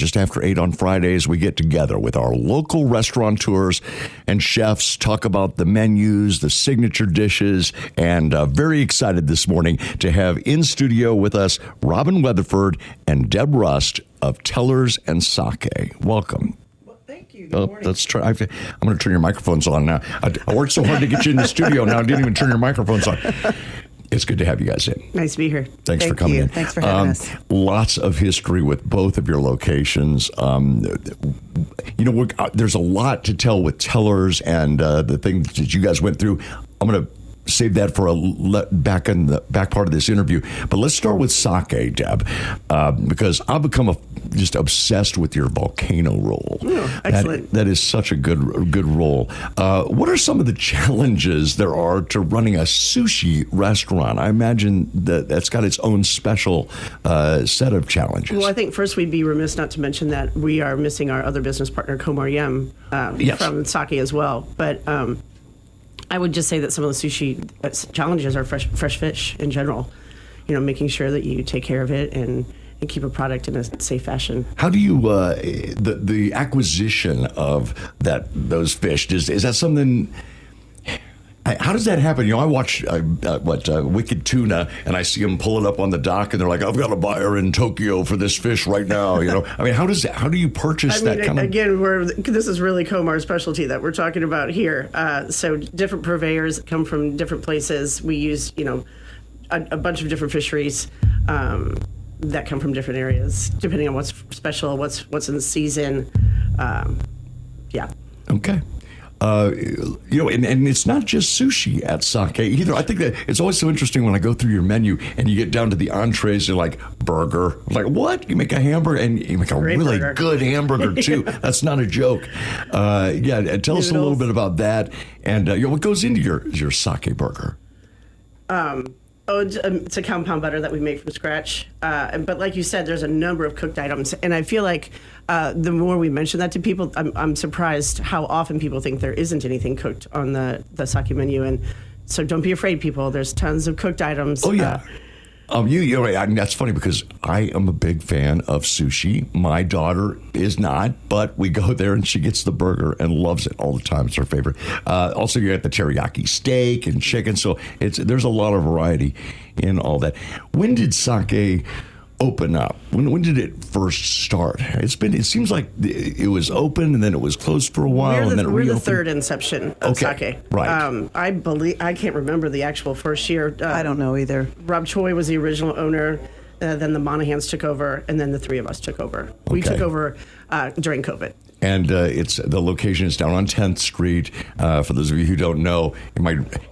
just after 8 on Fridays, we get together with our local restaurateurs and chefs, talk about the menus, the signature dishes, and very excited this morning to have in studio with us Robin Weatherford and Deb Rust of Tellers and Sake. Welcome. Thank you. Good morning. Let's try. I'm going to turn your microphones on now. I worked so hard to get you in the studio. Now I didn't even turn your microphones on. It's good to have you guys in. Nice to be here. Thanks for coming in. Thanks for having us. Lots of history with both of your locations. There's a lot to tell with Tellers and the things that you guys went through. I'm going to save that for back in the back part of this interview. But let's start with Sake, Deb, because I've become just obsessed with your volcano roll. Oh, excellent. That is such a good roll. What are some of the challenges there are to running a sushi restaurant? I imagine that's got its own special set of challenges. Well, I think first we'd be remiss not to mention that we are missing our other business partner, Komar Yem, from Sake as well. But I would just say that some of the sushi challenges are fresh fish in general. Making sure that you take care of it and keep a product in a safe fashion. How do you the acquisition of those fish? Is that something? How does that happen? I watch Wicked Tuna, and I see them pull it up on the dock, and they're like, "I've got a buyer in Tokyo for this fish right now." I mean, how do you purchase that kind of? Again, this is really Komar's specialty that we're talking about here. So different purveyors come from different places. We use a bunch of different fisheries that come from different areas, depending on what's special, what's in the season. Okay. And it's not just sushi at Sake either. I think that it's always so interesting when I go through your menu and you get down to the entrees, you're like, burger. I'm like, what? You make a hamburger and you make a really good hamburger too. That's not a joke. Tell us a little bit about that and what goes into your Sake burger. It's a compound butter that we make from scratch. But like you said, there's a number of cooked items. And I feel like the more we mention that to people, I'm surprised how often people think there isn't anything cooked on the Sake menu. And so don't be afraid, people. There's tons of cooked items. Oh, yeah. You're right. I mean, that's funny because I am a big fan of sushi. My daughter is not, but we go there and she gets the burger and loves it all the time. It's her favorite. Also, you got the teriyaki steak and chicken. So there's a lot of variety in all that. When did Sake open up? When did it first start? It seems like it was open and then it was closed for a while and then it reopened. We're the third inception of Sake. Right. I can't remember the actual first year. I don't know either. Rob Choi was the original owner. Then the Monahans took over, and then the three of us took over. Okay. We took over during COVID. And the location is down on 10th Street. For those of you who don't know,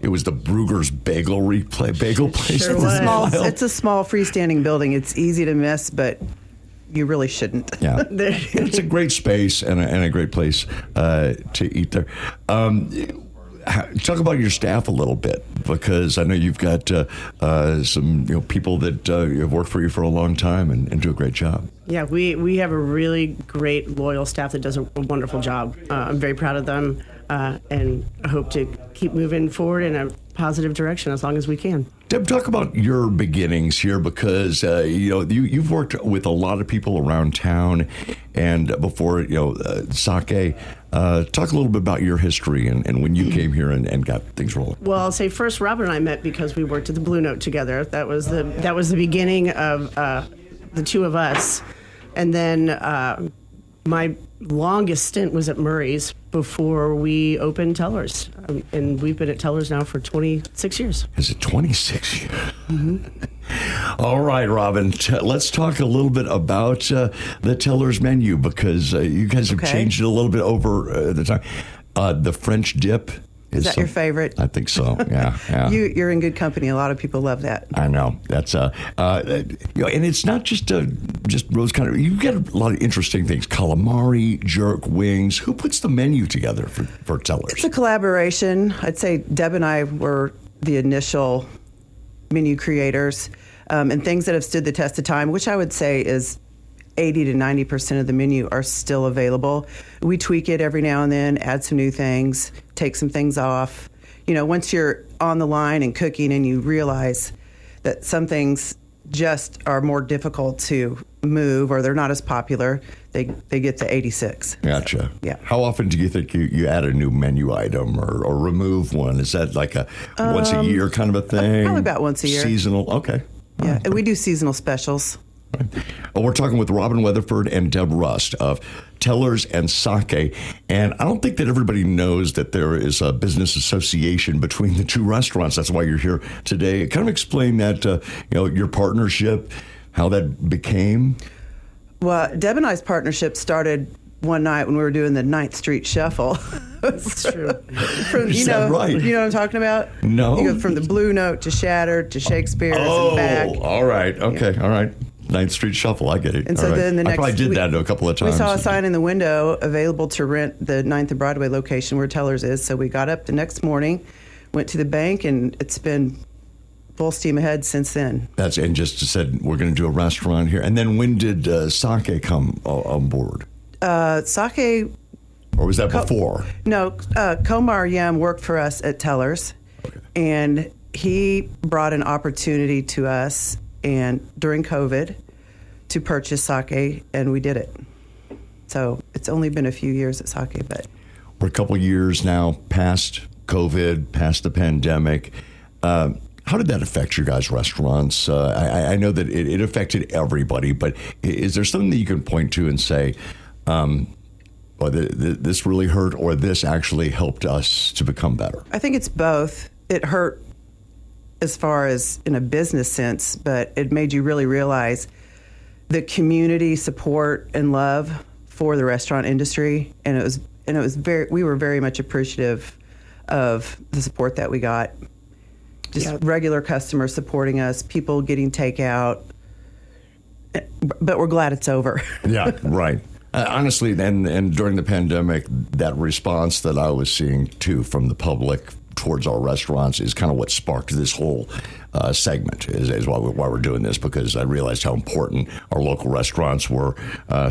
it was the Brugger's Bagel place. Sure it's a small freestanding building. It's easy to miss, but you really shouldn't. Yeah, it's a great space and a great place to eat there. Talk about your staff a little bit, because I know you've got some people that have worked for you for a long time and do a great job. Yeah, we have a really great, loyal staff that does a wonderful job. I'm very proud of them, and I hope to keep moving forward in a positive direction as long as we can. Deb, talk about your beginnings here, because you've worked with a lot of people around town, and before Sake. Talk a little bit about your history and when you came here and got things rolling. Well, I'll say first, Robin and I met because we worked at the Blue Note together. That was the beginning of the two of us, and then my longest stint was at Murray's before we opened Tellers, and we've been at Tellers now for 26 years. Is it 26 years? Mm-hmm. All right, Robin, let's talk a little bit about the Tellers menu, because you guys have changed it a little bit over the time. The French dip. Is that your favorite? I think so. Yeah. You're in good company. A lot of people love that. I know. That's and it's not just rose country. You get a lot of interesting things: calamari, jerk, wings. Who puts the menu together for Tellers? It's a collaboration. I'd say Deb and I were the initial menu creators, and things that have stood the test of time, which I would say is 80 to 90% of the menu are still available. We tweak it every now and then, add some new things, take some things off. Once you're on the line and cooking and you realize that some things just are more difficult to move or they're not as popular, they get to 86. Gotcha. Yeah. How often do you think you add a new menu item or remove one? Is that like a once a year kind of a thing? Probably about once a year. Seasonal. Okay. Yeah, and we do seasonal specials. Well, we're talking with Robin Weatherford and Deb Rust of Tellers and Sake. And I don't think that everybody knows that there is a business association between the two restaurants. That's why you're here today. Kind of explain that, your partnership, how that became. Well, Deb and I's partnership started one night when we were doing the 9th Street Shuffle. It's true. Is that right? You know what I'm talking about? No. You go from the Blue Note to Shattered to Shakespeare's and back. All right. Okay. Yeah. All right. 9th Street Shuffle. I get it. And so then the next, I probably did that a couple of times. We saw a sign in the window available to rent the 9th and Broadway location where Tellers is. So we got up the next morning, went to the bank, and it's been full steam ahead since then. And just said, we're going to do a restaurant here. And then when did Sake come on board? Sake. Or was that before? No, Komar Yam worked for us at Tellers. Okay. And he brought an opportunity to us and during COVID to purchase Sake, and we did it. So it's only been a few years at Sake, but we're a couple of years now past COVID, past the pandemic. How did that affect your guys' restaurants? I know that it affected everybody, but is there something that you can point to and say, this really hurt, or this actually helped us to become better? I think it's both. It hurt as far as in a business sense, but it made you really realize the community support and love for the restaurant industry, and we were very much appreciative of the support that we got. Just regular customers supporting us, people getting takeout, but we're glad it's over. Yeah, right. Honestly, and during the pandemic, that response that I was seeing too from the public towards our restaurants is kind of what sparked this whole segment, is why we're doing this, because I realized how important our local restaurants were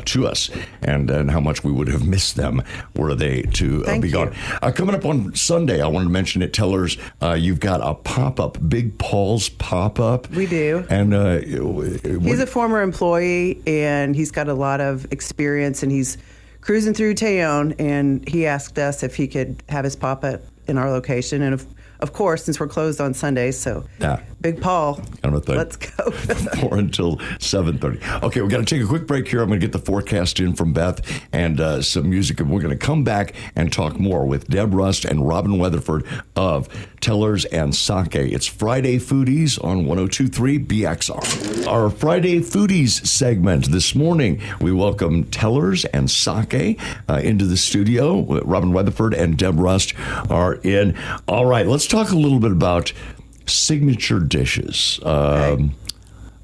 to us, and how much we would have missed them were they to be gone. Coming up on Sunday, I wanted to mention at Tellers, you've got a pop-up, Big Paul's pop-up. We do. And he's a former employee, and he's got a lot of experience, and he's cruising through town, and he asked us if he could have his pop-up in our location, and of course, since we're closed on Sundays, so Big Paul, kind of a thing. Let's go. 4 until 7:30. Okay, we're going to take a quick break here. I'm going to get the forecast in from Beth and some music, and we're going to come back and talk more with Deb Rust and Robin Weatherford of Tellers and Sake. It's Friday Foodies on 102.3 BXR. Our Friday Foodies segment this morning, we welcome Tellers and Sake into the studio. Robin Weatherford and Deb Rust are in. All right, let's talk a little bit about signature dishes. Okay.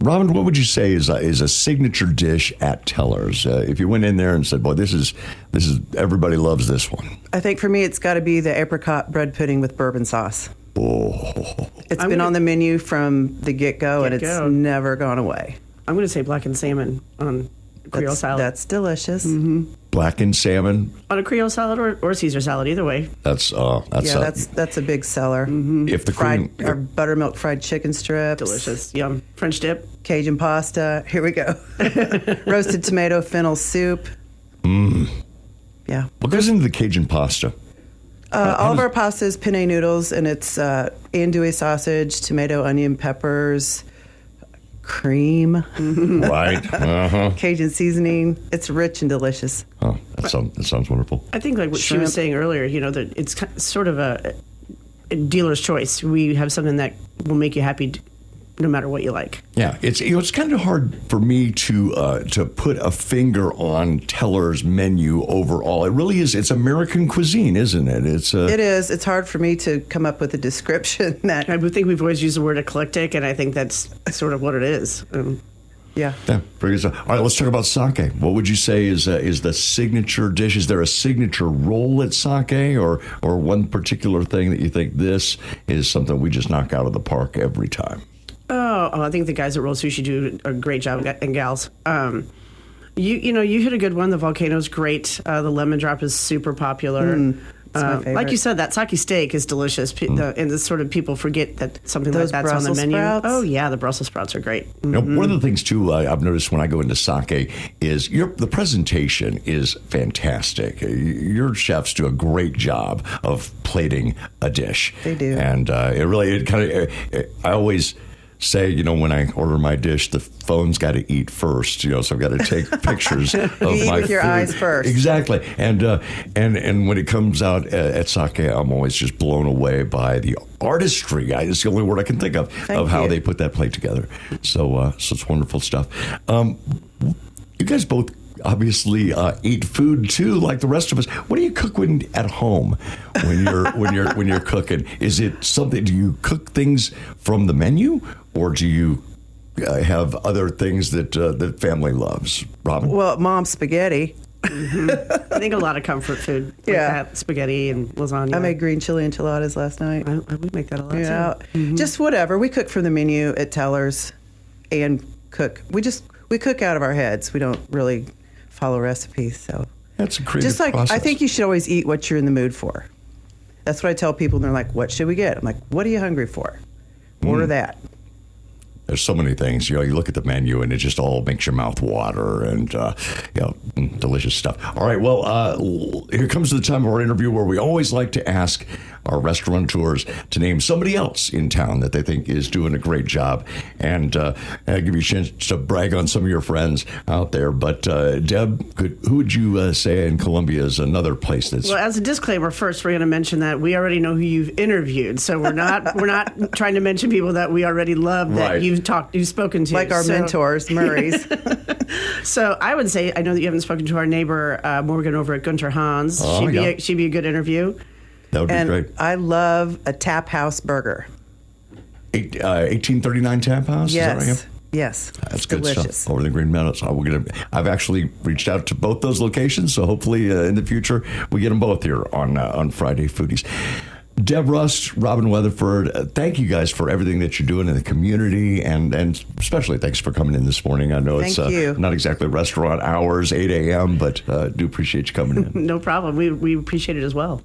Robin, what would you say is a signature dish at Tellers? If you went in there and said, "Boy, this is everybody loves this one." I think for me, it's got to be the apricot bread pudding with bourbon sauce. Oh, it's been on the menu from the get-go, and it's never gone away. I'm going to say blackened salmon on Creole salad. That's delicious. Mm-hmm. Blackened salmon on a Creole salad or Caesar salad, either way. That's a big seller. Mm-hmm. If the or buttermilk fried chicken strips, delicious, yum. French dip, Cajun pasta. Here we go. Roasted tomato fennel soup. Yeah. What goes into the Cajun pasta? All of our pasta is penne noodles, and it's andouille sausage, tomato, onion, peppers, cream, right? Cajun seasoning. It's rich and delicious. Oh, that sounds wonderful. I think like what she was saying earlier, that it's sort of a dealer's choice. We have something that will make you happy no matter what you like. Yeah, it's kind of hard for me to put a finger on Teller's menu overall. It really is. It's American cuisine, isn't it? It is. It's hard for me to come up with a description that. I would think we've always used the word eclectic, and I think that's sort of what it is. Yeah, pretty good. All right, let's talk about sake. What would you say is the signature dish? Is there a signature roll at sake, or one particular thing that you think this is something we just knock out of the park every time? Oh, I think the guys at Roll Sushi do a great job, and gals. You hit a good one. The volcano's great. The lemon drop is super popular. my favorite. Like you said, that sake steak is delicious, and the sort of people forget that something Those like that's on the Brussels menu. sprouts? Oh yeah, the Brussels sprouts are great. Now, one of the things too I've noticed when I go into sake is the presentation is fantastic. Your chefs do a great job of plating a dish. They do, and I always say, when I order my dish, the phone's got to eat first, so I've got to take pictures of eat my with your food. eyes first. Exactly. And when it comes out at sake, I'm always just blown away by the artistry. It's the only word I can think of how they put that plate together. So it's wonderful stuff. You guys both obviously eat food too, like the rest of us. What do you cook at home when you're cooking? Is it something? Do you cook things from the menu, or do you have other things that family loves? Robin? Well, mom's spaghetti. I think a lot of comfort food. Like that, spaghetti and lasagna. I made green chili enchiladas last night. We make that a lot too. Just whatever. We cook from the menu at Teller's and cook. We cook out of our heads. We don't really follow recipes. So that's a creative just like process. I think you should always eat what you're in the mood for. That's what I tell people, and they're like, "What should we get?" I'm like, "What are you hungry for? Order that." There's so many things. You look at the menu and it just all makes your mouth water, and delicious stuff. All right, well, here comes the time of our interview where we always like to ask our restaurateurs to name somebody else in town that they think is doing a great job, and give you a chance to brag on some of your friends out there. But Deb, who would you say in Columbia is another place that's... Well, as a disclaimer, first we're going to mention that we already know who you've interviewed, so we're not trying to mention people that we already love that you've spoken to, like our mentors, Murray's. So I would say, I know that you haven't spoken to our neighbor Morgan over at Gunter Hans. She'd be a good interview. That would be great. I love a Tap House burger. 1839 Tap House? Yes. Is that right? Yes. That's good delicious stuff. Over in the Green Meadows. I've actually reached out to both those locations, so hopefully in the future we get them both here on Friday Foodies. Deb Rust, Robin Weatherford, thank you guys for everything that you're doing in the community, and especially thanks for coming in this morning. I know it's not exactly restaurant hours, 8 a.m., but do appreciate you coming in. No problem. We appreciate it as well.